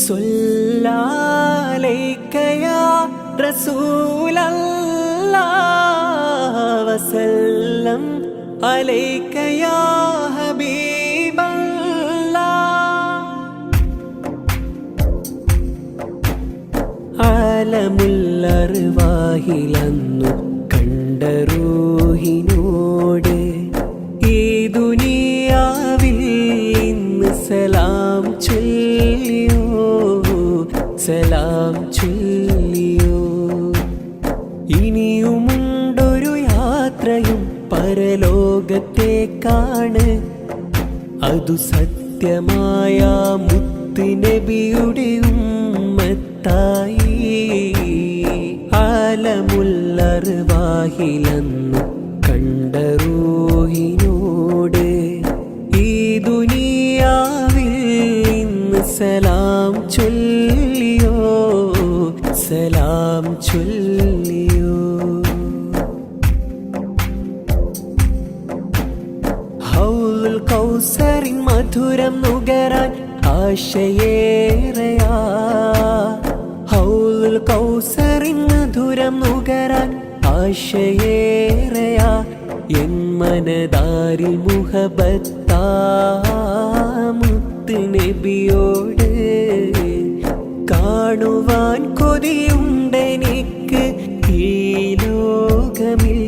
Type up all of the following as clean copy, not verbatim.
സല്ലല്ലാഹു റസൂലല്ലാഹ് വസല്ലം അലൈക യാ ഹബീബല്ലാഹ്. ആലമുൽ അർവാഹിലന്നു കണ്ട റൂഹിനോട് ഈ ദുനിയാവിൽ ഇന്ന് സലാം ചൊല്ലിയോ, സലാം ചൊല്ലിയോ. ഇനിയുമുണ്ടൊരു യാത്രയും പരലോകത്തേക്കാണ്, അതു സത്യമായ മുത്ത് നബിയുടെ ഉമ്മത്തായി. ആലമുൽ അർവാഹിലന്നു കണ്ട റൂഹിനോട് ഈ ദുനിയാവിൽ ഇന്ന് സലാം ചൊല്ലിയോ, സലാം ചൊല്ലിയോ. ഹൗലുൽ കൗസറിൻ മധുരം നുകരാൻ ആശയേറെയാ. ഹൗലുൽ കൗസറിൻ മധുരം നുകരാൻ ആശയേറെയാ. എൻ മനതാരിൽ മുഹബത്താ മുത്ത് നബിയോട്. കാണുവാൻ കൊതിയുണ്ടെനിക്ക് ഈ ലോകമിൽ,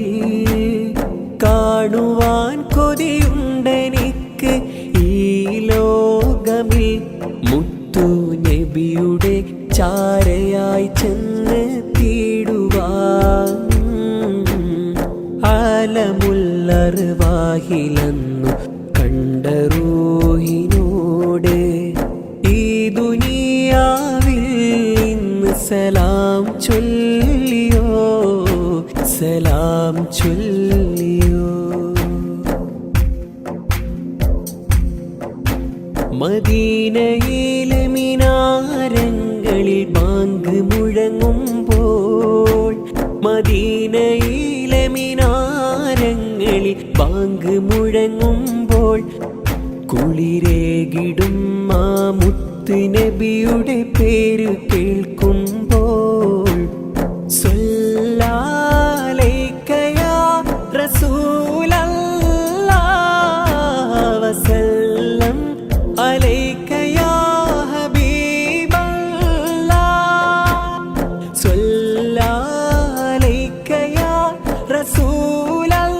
കാണുവാൻ കൊതിയുണ്ടെനിക്ക് ഈ ലോകമിൽ. മുത്തു നബിയുടെ ചാരയായി ചെന്ന് തീടുവാൻ. ആലമുൽ അർവാഹിലന്നു കണ്ട റൂഹിനോട് ഈ ദുനിയാവിൽ ഇന്ന് സലാം ചൊല്ലിയോ, സലാം ചൊല്ലിയോ. മദീനയിലെ മിനാരങ്ങളിൽ ബാങ്ക് മുഴങ്ങുമ്പോൾ, മദീനയിലെ മിനാരങ്ങളിൽ ബാങ്ക് മുഴങ്ങുമ്പോൾ കുളിരേകിടും ആ മുത്ത് നബിയുടെ പേര് കേൾക്കുമ്പോൾ. സല്ലല്ലാഹു അലൈക യാ റസൂലല്ലാഹ് വസല്ലം അലൈക യാ ഹബീബല്ലാഹ്. സല്ലല്ലാഹു അലൈക യാ റസൂലല്ലാഹ്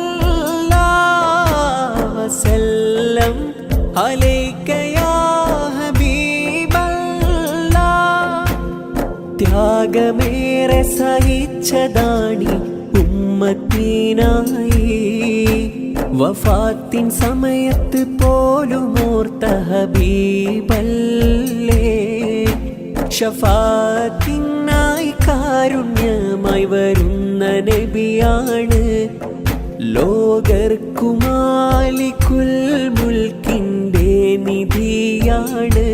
വസല്ലം അലൈക യാ ഹബീബല്ലാഹ്. ത്യാഗമേറെ സഹിച്ചതാണി ഉമ്മത്തിനായി. വഫാത്തിൻ സമയത്ത് പോലും ഓർത്ത ഹബീബല്ലേ. ഷഫാത്തിനായി കാരുണ്യമായി വരുന്ന നബിയാണ്. ലോകർക്കു മാലിക്കുൽ മുൽക്കിന്റെ നിധിയാണ്.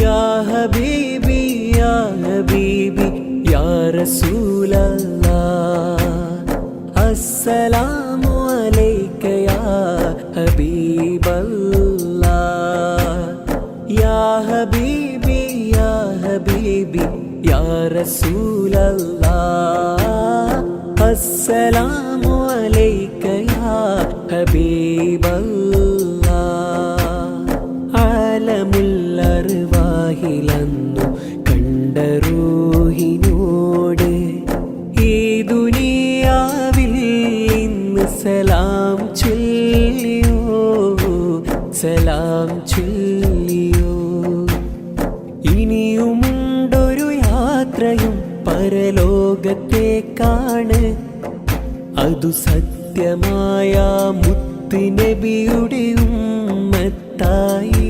യാ ഹബീബി യാ ഹബീബി യാ റസൂലല്ലാഹ്. അസ്സലാമു അലൈക യാ ഹബീബല്ലാഹ്. യാ ഹബീബി യാ ഹബീബി യാ റസൂലല്ലാഹ്. അസ്സലാമു അലൈക യാ ഹബീബല്ലാഹ്. ആലമുൽ അർവാഹിലന്നു കണ്ട റൂഹിനോട് ഈ ദുനിയാവിൽ ഇന്ന് സലാം ചൊല്ലിയോ, സലാം ചൊല്ലിയോ. ഇനിയുമുണ്ടൊരു യാത്രയും പരലോകത്തേക്കാണ്, അതു സത്യമായ മുത്ത് നബിയുടെ ഉമ്മത്തായി.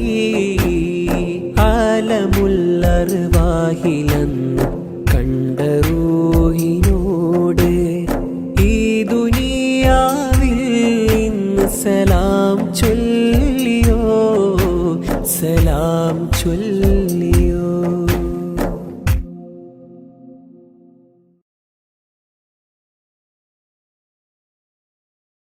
ആലമുൽ അർവാഹിലന്നു കണ്ട റൂഹിനോട് ഈ ദുനിയാവിൽ ഇന്ന് സലാം ചൊല്ലിയോ,